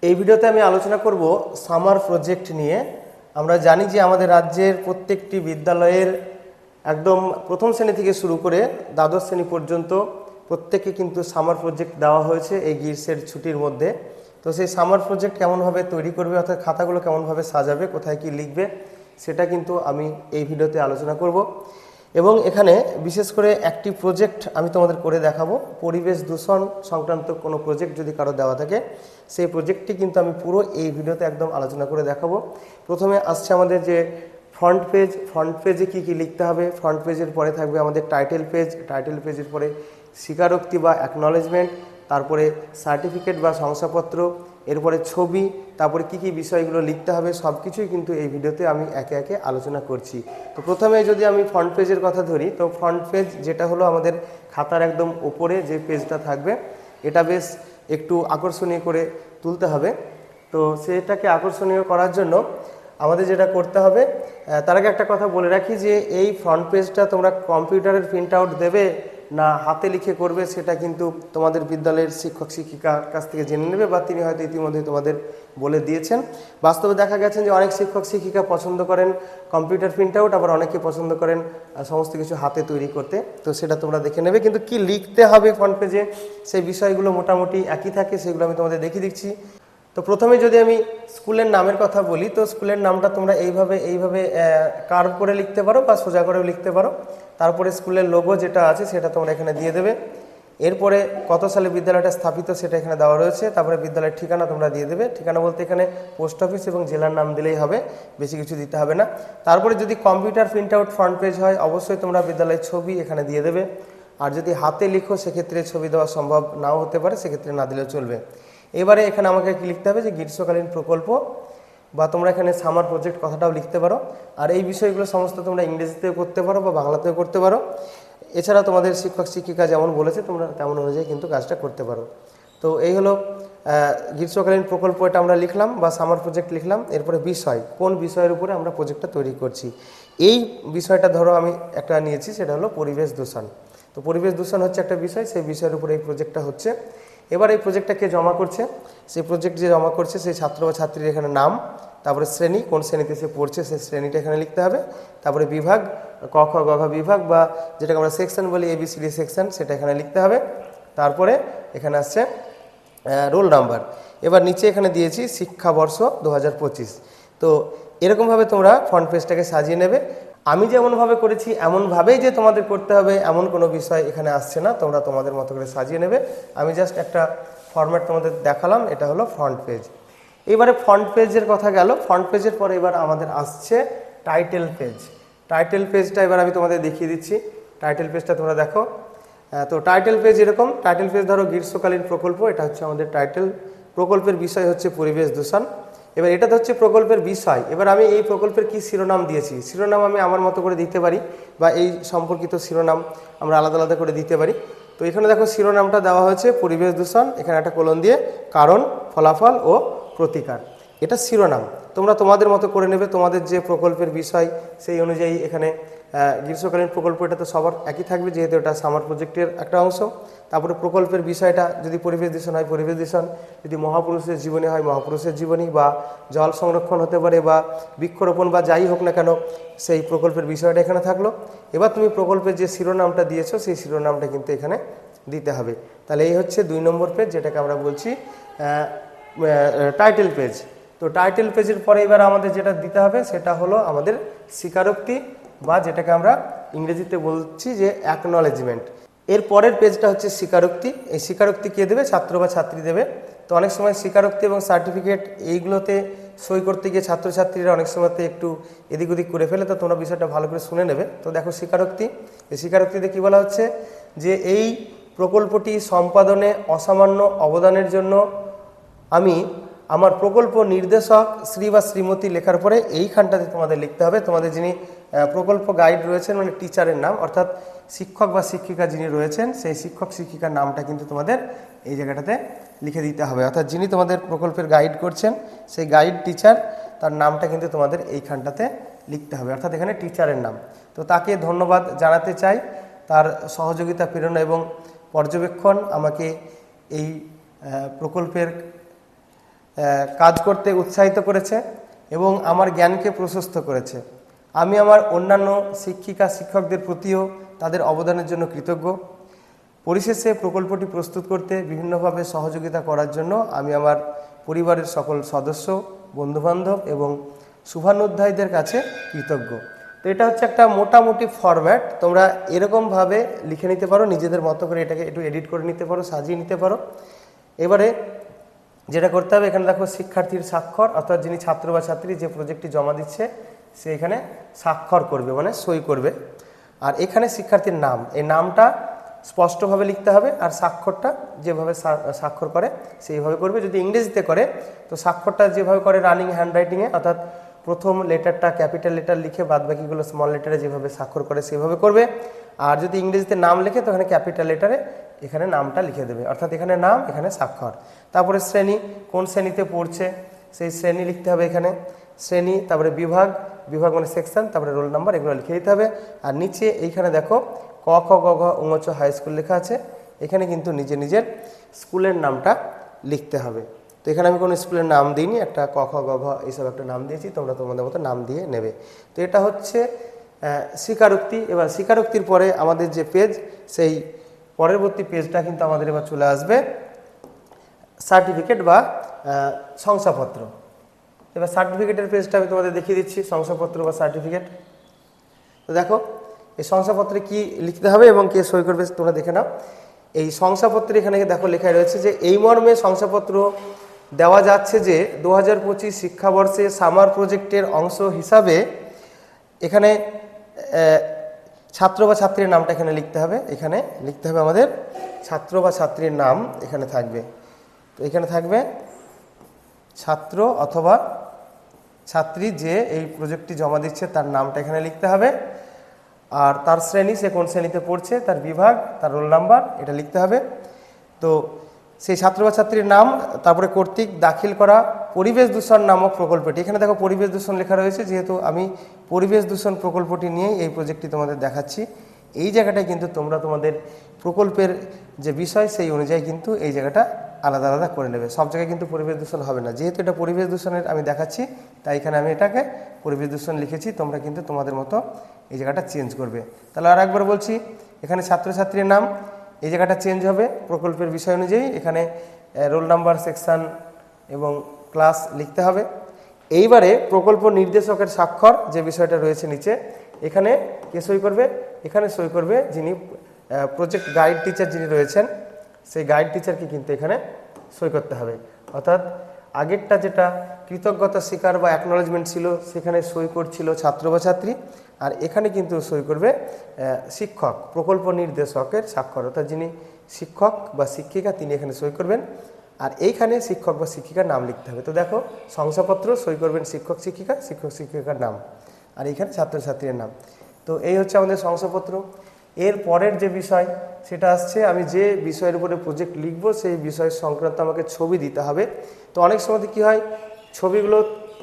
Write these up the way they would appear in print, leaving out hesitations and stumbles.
এই ভিডিওতে আমি আলোচনা করব সামার প্রজেক্ট নিয়ে। আমরা জানি যে আমাদের রাজ্যের প্রত্যেকটি বিদ্যালয়ের একদম প্রথম শ্রেণী থেকে শুরু করে দ্বাদশ শ্রেণী পর্যন্ত প্রত্যেককে কিন্তু সামার প্রজেক্ট দেওয়া হয়েছে এই গ্রীষ্মের ছুটির মধ্যে। তো সেই সামার প্রজেক্ট কেমনভাবে তৈরি করবে, অর্থাৎ খাতাগুলো কেমনভাবে সাজাবে, কোথায় কি লিখবে, সেটা কিন্তু আমি এই ভিডিওতে আলোচনা করব। এবং এখানে বিশেষ করে একটি প্রজেক্ট আমি তোমাদের করে দেখাবো। পরিবেশ দূষণ সংক্রান্ত কোনো প্রজেক্ট যদি কারো দেওয়া থাকে, সেই প্রজেক্টটি কিন্তু আমি পুরো এই ভিডিওতে একদম আলোচনা করে দেখাবো। প্রথমে আসছে আমাদের যে ফ্রন্ট পেজ, ফ্রন্ট পেজে কী কী লিখতে হবে। ফ্রন্ট পেজের পরে থাকবে আমাদের টাইটেল পেজ, টাইটেল পেজের পরে স্বীকারোক্তি বা অ্যাকনলেজমেন্ট, তারপরে সার্টিফিকেট বা শংসাপত্র, এরপরে ছবি, তারপরে কী কী বিষয়গুলো লিখতে হবে, সব কিছুই কিন্তু এই ভিডিওতে আমি একে একে আলোচনা করছি। তো প্রথমে যদি আমি ফ্রন্ট পেজের কথা ধরি, তো ফ্রন্ট পেজ যেটা হলো আমাদের খাতার একদম উপরে যে পেজটা থাকবে, এটা বেশ একটু আকর্ষণীয় করে তুলতে হবে। তো সেটাকে আকর্ষণীয় করার জন্য আমাদের যেটা করতে হবে, তার আগে একটা কথা বলে রাখি যে এই ফ্রন্ট পেজটা তোমরা কম্পিউটারের প্রিন্ট আউট দেবে না হাতে লিখে করবে, সেটা কিন্তু তোমাদের বিদ্যালয়ের শিক্ষক শিক্ষিকার কাছ থেকে জেনে নেবে, বা তিনি হয়তো ইতিমধ্যে তোমাদের বলে দিয়েছেন। বাস্তবে দেখা গেছেন যে অনেক শিক্ষক শিক্ষিকা পছন্দ করেন কম্পিউটার প্রিন্ট আউট, আবার অনেকে পছন্দ করেন সমস্ত কিছু হাতে তৈরি করতে। তো সেটা তোমরা দেখে নেবে, কিন্তু কি লিখতে হবে ফ্রন্ট পেজে সেই বিষয়গুলো মোটামুটি একই থাকে, সেগুলো আমি তোমাদের দেখিয়ে দিচ্ছি। তো প্রথমে যদি আমি স্কুলের নামের কথা বলি, তো স্কুলের নামটা তোমরা এইভাবে কার্ভ করে লিখতে পারো বা সোজা করেও লিখতে পারো। তারপরে স্কুলের লোগো যেটা আছে সেটা তোমরা এখানে দিয়ে দেবে। এরপরে কত সালে বিদ্যালয়টা স্থাপিত সেটা এখানে দেওয়া রয়েছে। তারপরে বিদ্যালয়ের ঠিকানা তোমরা দিয়ে দেবে। ঠিকানা বলতে এখানে পোস্ট অফিস এবং জেলার নাম দিলেই হবে, বেশি কিছু দিতে হবে না। তারপরে যদি computer print out front page হয়, অবশ্যই তোমরা বিদ্যালয়ের ছবি এখানে দিয়ে দেবে। আর যদি হাতে লিখো সেক্ষেত্রে ছবি দেওয়া সম্ভব নাও হতে পারে, সেক্ষেত্রে না দিলেও চলবে। এবারে এখানে আমাকে কি লিখতে হবে যে গ্রীষ্মকালীন প্রকল্প, বা তোমরা এখানে সামার প্রজেক্ট কথাটাও লিখতে পারো। আর এই বিষয়গুলো সমস্ত তোমরা ইংরেজিতেও করতে পারো বা বাংলাতেও করতে পারো। এছাড়া তোমাদের শিক্ষক শিক্ষিকা যেমন বলেছে তোমরা তেমন অনুযায়ী কিন্তু কাজটা করতে পারো। তো এই হলো গ্রীষ্মকালীন প্রকল্প, এটা আমরা লিখলাম বা সামার প্রজেক্ট লিখলাম। এরপরে বিষয়, কোন বিষয়ের উপরে আমরা প্রজেক্টটা তৈরি করছি। এই বিষয়টা ধরো আমি একটা নিয়েছি, সেটা হলো পরিবেশ দূষণ। তো পরিবেশ দূষণ হচ্ছে একটা বিষয়, সেই বিষয়ের উপরে এই প্রজেক্টটা হচ্ছে। এবার এই প্রজেক্টটা কে জমা করছে, সেই প্রজেক্ট যে জমা করছে সেই ছাত্র বা ছাত্রীর এখানে নাম, তারপরে শ্রেণী, কোন শ্রেণীতে সে পড়ছে সেই শ্রেণীটা এখানে লিখতে হবে। তারপরে বিভাগ, ক খ গ ঘ বিভাগ, বা যেটাকে আমরা সেকশন বলি ABCD সেকশন, সেটা এখানে লিখতে হবে। তারপরে এখানে আসছে রোল নাম্বার। এবার নিচে এখানে দিয়েছি শিক্ষাবর্ষ 2025। তো এরকমভাবে তোমরা ফ্রন্ট পেজটাকে সাজিয়ে নেবে। আমি যেমনভাবে করেছি এমনভাবেই যে তোমাদের করতে হবে এমন কোনো বিষয় এখানে আসছে না, তোমরা তোমাদের মতো করে সাজিয়ে নেবে। আমি জাস্ট একটা ফরম্যাট তোমাদের দেখালাম, এটা হলো ফ্রন্ট পেজ। এবারে ফ্রন্ট পেজের কথা গেল। ফ্রন্ট পেজের পরে এবার আমাদের আসছে টাইটেল পেজ। টাইটেল পেজটা এবার আমি তোমাদের দেখিয়ে দিচ্ছি। টাইটেল পেজটা তোমরা দেখো। তো টাইটেল পেজ এরকম, টাইটেল পেজ ধরো গ্রীষ্মকালীন প্রকল্প, এটা হচ্ছে আমাদের টাইটেল। প্রকল্পের বিষয় হচ্ছে পরিবেশ দূষণ। এবার এটা হচ্ছে প্রকল্পের বিষয়। এবার আমি এই প্রকল্পের কি শিরোনাম দিয়েছি, শিরোনাম আমি আমার মতো করে দিতে পারি, বা এই সম্পর্কিত শিরোনাম আমরা আলাদা আলাদা করে দিতে পারি। তো এখানে দেখো শিরোনামটা দেওয়া হয়েছে পরিবেশ দূষণ, এখানে একটা কোলন দিয়ে কারণ, ফলাফল ও প্রতিকার, এটা শিরোনাম। তোমরা তোমাদের মতো করে নেবে, তোমাদের যে প্রকল্পের বিষয় সেই অনুযায়ী এখানে গ্রীষ্মকালীন প্রকল্প, এটা তো সবার একই থাকবে যেহেতু এটা সামার প্রজেক্টের একটা অংশ। তারপরে প্রকল্পের বিষয়টা যদি পরিবেশ দূষণ হয় পরিবেশ দূষণ, যদি মহাপুরুষের জীবনী হয় মহাপুরুষের জীবনী, বা জল সংরক্ষণ হতে পারে, বা বৃক্ষরোপণ, বা যাই হোক না কেন সেই প্রকল্পের বিষয়টা এখানে থাকলো। এবার তুমি প্রকল্পের যে শিরোনামটা দিয়েছো সেই শিরোনামটা কিন্তু এখানে দিতে হবে। তাহলে এই হচ্ছে 2 নম্বর পেজ, যেটাকে আমরা বলছি টাইটেল পেজ। তো টাইটেল পেজের পরে এবার আমাদের যেটা দিতে হবে সেটা হলো আমাদের স্বীকারোক্তি, বা যেটাকে আমরা ইংরেজিতে বলছি যে অ্যাকনলেজমেন্ট। এর পরের পেজটা হচ্ছে স্বীকারোক্তি। এই স্বীকারোক্তি কে দেবে, ছাত্র বা ছাত্রী দেবে। তো অনেক সময় স্বীকারোক্তি এবং সার্টিফিকেট এইগুলোতে সই করতে গিয়ে ছাত্রছাত্রীরা অনেক সময়তে একটু এদিক ওদিক করে ফেলে, তো তোমরা বিষয়টা ভালো করে শুনে নেবে। তো দেখো স্বীকারোক্তি, এই স্বীকারোক্তিতে কী বলা হচ্ছে যে এই প্রকল্পটি সম্পাদনে অসামান্য অবদানের জন্য আমি আমার প্রকল্প নির্দেশক শ্রী বা শ্রীমতী লেখার পরে এইখানটাতে তোমাদের লিখতে হবে তোমাদের যিনি প্রকল্প গাইড রয়েছেন, মানে টিচারের নাম, অর্থাৎ শিক্ষক বা শিক্ষিকা যিনি রয়েছেন সেই শিক্ষক শিক্ষিকার নামটা কিন্তু তোমাদের এই জায়গাটাতে লিখে দিতে হবে। অর্থাৎ যিনি তোমাদের প্রকল্পের গাইড করছেন সেই গাইড টিচার, তার নামটা কিন্তু তোমাদের এইখানটাতে লিখতে হবে, অর্থাৎ এখানে টিচারের নাম। তো তাকে ধন্যবাদ জানাতে চাই, তার সহযোগিতা প্রেরণা এবং পর্যবেক্ষণ আমাকে এই প্রকল্পের কাজ করতে উৎসাহিত করেছে এবং আমার জ্ঞানকে প্রশস্ত করেছে। আমি আমার অন্যান্য শিক্ষিকা শিক্ষকদের প্রতিও তাদের অবদানের জন্য কৃতজ্ঞ। পরিশেষে প্রকল্পটি প্রস্তুত করতে বিভিন্নভাবে সহযোগিতা করার জন্য আমি আমার পরিবারের সকল সদস্য, বন্ধুবান্ধব এবং শুভানুধ্যায়ীদের কাছে কৃতজ্ঞ। তো এটা হচ্ছে একটা মোটামুটি ফরম্যাট, তোমরা এরকমভাবে লিখে নিতে পারো, নিজেদের মতো করে এটাকে একটু এডিট করে নিতে পারো, সাজিয়ে নিতে পারো। এবারে যেটা করতে হবে, এখানে দেখো শিক্ষার্থীর স্বাক্ষর, অর্থাৎ যিনি ছাত্র বা ছাত্রী যে প্রজেক্টটি জমা দিচ্ছে সে এখানে স্বাক্ষর করবে, মানে সই করবে। আর এখানে শিক্ষার্থীর নাম, এই নামটা স্পষ্টভাবে লিখতে হবে, আর স্বাক্ষরটা যেভাবে স্বাক্ষর করে সেইভাবে করবে। যদি ইংরেজিতে করে তো স্বাক্ষরটা যেভাবে করে রানিং হ্যান্ডরাইটিংয়ে, অর্থাৎ প্রথম লেটারটা ক্যাপিটাল লেটার লিখে বাদবাকিগুলো স্মল লেটারে যেভাবে স্বাক্ষর করে সেভাবে করবে। আর যদি ইংরেজিতে নাম লিখে তো এখানে ক্যাপিটাল লেটারে এখানে নামটা লিখে দেবে, অর্থাৎ এখানে নাম, এখানে স্বাক্ষর। তারপরে শ্রেণী, কোন শ্রেণীতে পড়ছে সেই শ্রেণী লিখতে হবে এখানে, শ্রেণী, তারপরে বিভাগ, বিভাগ মানে সেকশন, তারপরে রোল নাম্বার, এগুলো লিখে দিতে হবে। আর নিচে এইখানে দেখো ক খ গ ঘ ঙ চ হাই স্কুল লেখা আছে, এখানে কিন্তু নিজের স্কুলের নামটা লিখতে হবে। তো এখানে আমি কোনো স্কুলের নাম দিইনি, একটা ক খ গ ঘ এইসব একটা নাম দিয়েছি, তোমরা তোমাদের মতো নাম দিয়ে নেবে। তো এটা হচ্ছে স্বীকারোক্তি। এবার স্বীকারোক্তির পরে আমাদের যে পেজ, সেই পরবর্তী পেজটা কিন্তু আমাদের এবার চলে আসবে সার্টিফিকেট বা শংসাপত্র। এবার সার্টিফিকেটের পেজটা আমি তোমাদের দেখিয়ে দিচ্ছি, শংসাপত্র বা সার্টিফিকেট। তো দেখো এই শংসাপত্রে কি লিখতে হবে এবং কে সই করবে তোমরা দেখে নাও। এই শংসাপত্রে এখানে দেখো লেখা রয়েছে যে এই মর্মে শংসাপত্র দেওয়া যাচ্ছে যে 2025 শিক্ষাবর্ষে সামার প্রজেক্টের অংশ হিসাবে এখানে ছাত্র বা ছাত্রীর নামটা এখানে লিখতে হবে। এখানে লিখতে হবে আমাদের ছাত্র বা ছাত্রীর নাম এখানে থাকবে। তো এখানে থাকবে ছাত্র অথবা ছাত্রী যে এই প্রজেক্টটি জমা দিচ্ছে তার নামটা এখানে লিখতে হবে। আর তার শ্রেণী, সে কোন শ্রেণীতে পড়ছে, তার বিভাগ, তার রোল নাম্বার, এটা লিখতে হবে। তো সেই ছাত্র বা ছাত্রীর নাম, তারপরে কর্তৃক দাখিল করা পরিবেশ দূষণ নামক প্রকল্পটি, এখানে দেখো পরিবেশ দূষণ লেখা রয়েছে, যেহেতু আমি পরিবেশ দূষণ প্রকল্পটি নিয়েই এই প্রজেক্টটি তোমাদের দেখাচ্ছি। এই জায়গাটায় কিন্তু তোমরা তোমাদের প্রকল্পের যে বিষয় সেই অনুযায়ী কিন্তু এই জায়গাটা আলাদা আলাদা করে নেবে। সব জায়গায় কিন্তু পরিবেশ দূষণ হবে না, যেহেতু এটা পরিবেশ দূষণের আমি দেখাচ্ছি তাই এখানে আমি এটাকে পরিবেশ দূষণ লিখেছি। তোমরা কিন্তু তোমাদের মতো এই জায়গাটা চেঞ্জ করবে। তাহলে আর একবার বলছি, এখানে ছাত্রছাত্রীর নাম, এই জায়গাটা চেঞ্জ হবে প্রকল্পের বিষয় অনুযায়ী, এখানে রোল নাম্বার, সেকশন এবং ক্লাস লিখতে হবে। এইবারে প্রকল্প নির্দেশকের স্বাক্ষর যে বিষয়টা রয়েছে নিচে, এখানে কে সই করবে, এখানে সই করবে যিনি প্রজেক্ট গাইড টিচার যিনি রয়েছেন, সেই গাইড টিচারকে কিন্তু এখানে সই করতে হবে। অর্থাৎ আগেরটা যেটা কৃতজ্ঞতা স্বীকার বা অ্যাকনোলেজমেন্ট ছিল সেখানে সই করছিল ছাত্র বা ছাত্রী, আর এখানে কিন্তু সই করবে শিক্ষক, প্রকল্প নির্দেশকের স্বাক্ষর, অর্থাৎ যিনি শিক্ষক বা শিক্ষিকা তিনি এখানে সই করবেন। আর এইখানে শিক্ষক বা শিক্ষিকার নাম লিখতে হবে। তো দেখো শংসাপত্র সই করবেন শিক্ষক শিক্ষিকা, শিক্ষক শিক্ষিকার নাম, আর এইখানে ছাত্রছাত্রীর নাম। তো এই হচ্ছে আমাদের শংসাপত্র। এর পরের যে বিষয় সেটা আসছে, আমি যে বিষয়ের উপরে প্রজেক্ট লিখব সেই বিষয় সংক্রান্ত আমাকে ছবি দিতে হবে। তো অনেক সময় কি হয়, ছবিগুলো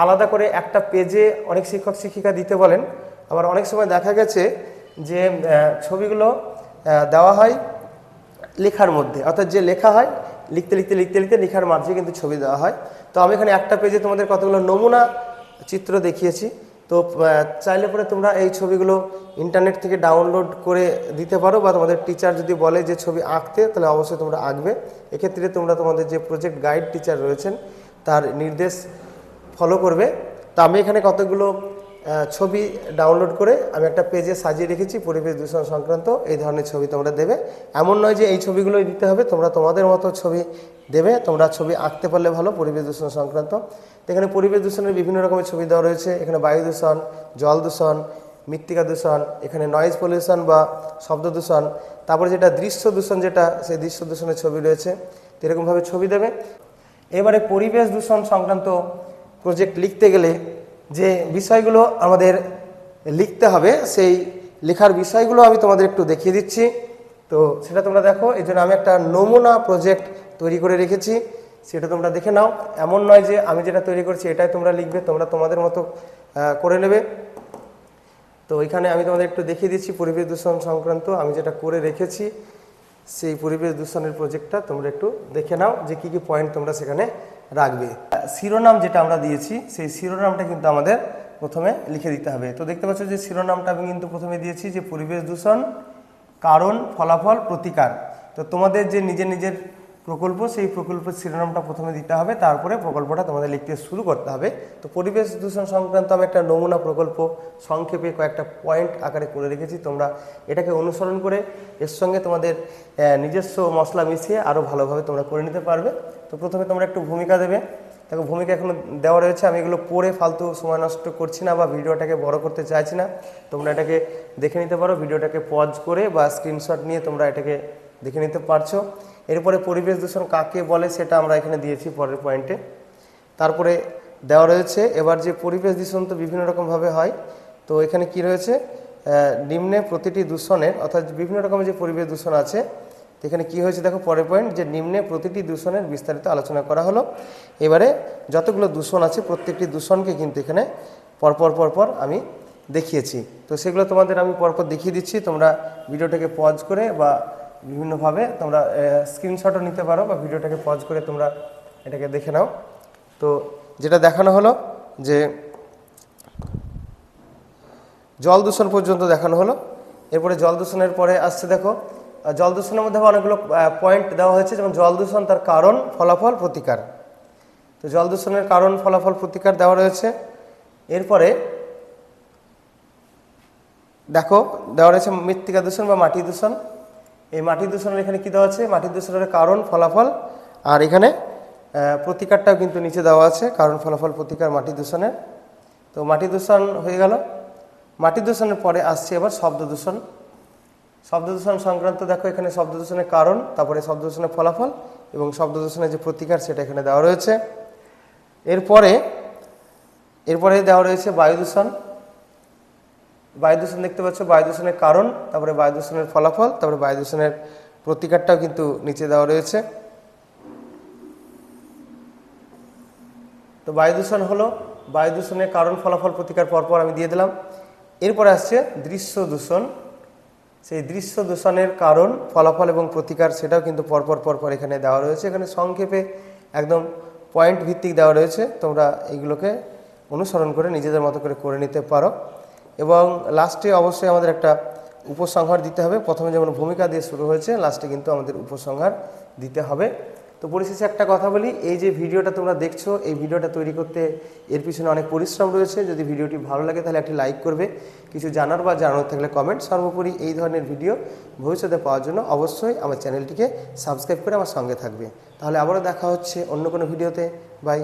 আলাদা করে একটা পেজে অনেক শিক্ষক শিক্ষিকা দিতে বলেন, আবার অনেক সময় দেখা গেছে যে ছবিগুলো দেওয়া হয় লেখার মধ্যে, অর্থাৎ যে লেখা হয় লিখতে লিখতে লিখতে লিখতে লেখার মাঝে কিন্তু ছবি দেওয়া হয়। তো আমি এখানে একটা পেজে তোমাদের কতগুলো নমুনা চিত্র দেখিয়েছি। তো চাইলে পরে তোমরা এই ছবিগুলো ইন্টারনেট থেকে ডাউনলোড করে দিতে পারো, বা তোমাদের টিচার যদি বলে যে ছবি আঁকতে তাহলে অবশ্যই তোমরা আঁকবে। এক্ষেত্রে তোমরা তোমাদের যে প্রজেক্ট গাইড টিচার রয়েছেন তার নির্দেশ ফলো করবে। তো আমি এখানে কতগুলো ছবি ডাউনলোড করে আমি একটা পেজে সাজিয়ে রেখেছি পরিবেশ দূষণ সংক্রান্ত। এই ধরনের ছবি তোমরা দেবে, এমন নয় যে এই ছবিগুলোই দিতে হবে, তোমরা তোমাদের মতো ছবি দেবে। তোমরা ছবি আঁকতে পারলে ভালো পরিবেশ দূষণ সংক্রান্ত। তো এখানে পরিবেশ দূষণের বিভিন্ন রকমের ছবি দেওয়া রয়েছে। এখানে বায়ু দূষণ, জল দূষণ, মৃত্তিকা দূষণ, এখানে নয়েজ পলিউশন বা শব্দ দূষণ, তারপরে যেটা দৃশ্য দূষণ, যেটা সেই দৃশ্য দূষণের ছবি রয়েছে। তো এরকমভাবে ছবি দেবে। এবারে পরিবেশ দূষণ সংক্রান্ত প্রজেক্ট লিখতে গেলে যে বিষয়গুলো আমাদের লিখতে হবে সেই লেখার বিষয়গুলো আমি তোমাদের একটু দেখিয়ে দিচ্ছি। তো সেটা তোমরা দেখো, এই জন্য আমি একটা নমুনা প্রজেক্ট তৈরি করে রেখেছি, সেটা তোমরা দেখে নাও। এমন নয় যে আমি যেটা তৈরি করছি এটাই তোমরা লিখবে, তোমরা তোমাদের মতো করে নেবে। তো এখানে আমি তোমাদের একটু দেখিয়ে দিচ্ছি পরিবেশ দূষণ সংক্রান্ত আমি যেটা করে রেখেছি, সেই পরিবেশ দূষণের প্রজেক্টটা তোমরা একটু দেখে নাও যে কী কী পয়েন্ট তোমরা সেখানে রাখবে। শিরোনাম যেটা আমরা দিয়েছি সেই শিরোনামটা কিন্তু আমাদের প্রথমে লিখে দিতে হবে। তো দেখতে পাচ্ছ যে শিরোনামটা আমি কিন্তু প্রথমে দিয়েছি যে পরিবেশ দূষণ, কারণ, ফলাফল, প্রতিকার। তো তোমাদের যে নিজের নিজের প্রকল্প সেই প্রকল্পের শিরোনামটা প্রথমে দিতে হবে, তারপরে প্রকল্পটা তোমাদের লিখতে শুরু করতে হবে। তো পরিবেশ দূষণ সংক্রান্ত আমি একটা নমুনা প্রকল্প সংক্ষেপে কয়েকটা পয়েন্ট আকারে করে রেখেছি, তোমরা এটাকে অনুসরণ করে এর সঙ্গে তোমাদের নিজস্ব মশলা মিশিয়ে আরও ভালোভাবে তোমরা করে নিতে পারবে। তো প্রথমে তোমরা একটু ভূমিকা দেবে। দেখো ভূমিকা এখনো দেওয়া রয়েছে, আমি এগুলো পড়ে ফালতু সময় নষ্ট করছি না বা ভিডিওটাকে বড় করতে চাইছি না। তোমরা এটাকে দেখে নিতে পারো, ভিডিওটাকে পজ করে বা স্ক্রিনশট নিয়ে তোমরা এটাকে দেখে নিতে পারছো। এরপরে পরিবেশ দূষণ কাকে বলে সেটা আমরা এখানে দিয়েছি পরের পয়েন্টে। তারপরে দেওয়া রয়েছে এবার যে পরিবেশ দূষণ তো বিভিন্ন রকমভাবে হয়, তো এখানে কি রয়েছে, নিম্নে প্রতিটি দূষণের, অর্থাৎ বিভিন্ন রকমের যে পরিবেশ দূষণ আছে এখানে কি হয়েছে দেখো পরের পয়েন্ট, যে নিম্নে প্রতিটি দূষণের বিস্তারিত আলোচনা করা হলো। এবারে যতগুলো দূষণ আছে প্রত্যেকটি দূষণকে কিন্তু এখানে পরপর আমি দেখিয়েছি। তো সেগুলো তোমাদের আমি পরপর দেখিয়ে দিচ্ছি, তোমরা ভিডিওটাকে পজ করে বা বিভিন্নভাবে তোমরা স্ক্রিনশটও নিতে পারো বা ভিডিওটাকে পজ করে তোমরা এটাকে দেখে নাও। তো যেটা দেখানো হলো যে জল দূষণ পর্যন্ত দেখানো হলো। এরপরে জল দূষণের পরে আসছে দেখো জল দূষণের মধ্যে অনেকগুলো পয়েন্ট দেওয়া হয়েছে, যেমন জল দূষণ, তার কারণ, ফলাফল, প্রতিকার। তো জল দূষণের কারণ, ফলাফল, প্রতিকার দেওয়া রয়েছে। এরপরে দেখো দেওয়া রয়েছে মৃত্তিকা দূষণ বা মাটি দূষণ। এই মাটি দূষণের এখানে কী দেওয়া আছে, মাটি দূষণের কারণ, ফলাফল, আর এখানে প্রতিকারটাও কিন্তু নিচে দেওয়া আছে, কারণ, ফলাফল, প্রতিকার মাটি দূষণের। তো মাটি দূষণ হয়ে গেল। মাটি দূষণের পরে আসছে এবার শব্দ দূষণ। শব্দ দূষণ সংক্রান্ত দেখো এখানে শব্দ দূষণের কারণ, তারপরে শব্দ দূষণের ফলাফল এবং শব্দ দূষণের যে প্রতিকার সেটা এখানে দেওয়া রয়েছে। এরপরে দেওয়া রয়েছে বায়ু দূষণ। বায়ু দূষণ দেখতে পাচ্ছ, বায়ু দূষণের কারণ, তারপরে বায়ু দূষণের ফলাফল, তারপরে বায়ু দূষণের প্রতিকারটাও কিন্তু নিচে দেওয়া রয়েছে। তো বায়ু দূষণ হলো, বায়ু দূষণের কারণ, ফলাফল, প্রতিকার পরপর আমি দিয়ে দিলাম। এরপরে আসছে দৃশ্য দূষণ। সেই দৃশ্য দূষণের কারণ, ফলাফল এবং প্রতিকার সেটাও কিন্তু পরপর এখানে দেওয়া রয়েছে। এখানে সংক্ষেপে একদম পয়েন্ট ভিত্তিক দেওয়া রয়েছে, তোমরা এইগুলোকে অনুসরণ করে নিজেদের মতো করে নিতে পারো। এবং লাস্টে অবশ্যই আমাদের একটা উপসংহার দিতে হবে। প্রথমে যেমন ভূমিকা দিয়ে শুরু হয়েছে, লাস্টে কিন্তু আমাদের উপসংহার দিতে হবে। তো পরিশেষে একটা কথা বলি, এই যে ভিডিওটা তোমরা দেখছো, এই ভিডিওটা তৈরি করতে এর পিছনে অনেক পরিশ্রম রয়েছে। যদি ভিডিওটি ভালো লাগে তাহলে একটি লাইক করবে, কিছু জানার বা জানানোর থাকলে কমেন্ট। সর্বোপরি এই ধরনের ভিডিও ভবিষ্যতে পাওয়ার জন্য অবশ্যই আমার চ্যানেলটিকে সাবস্ক্রাইব করে আমার সঙ্গে থাকবে। তাহলে আবারও দেখা হচ্ছে অন্য কোনো ভিডিওতে। বাই।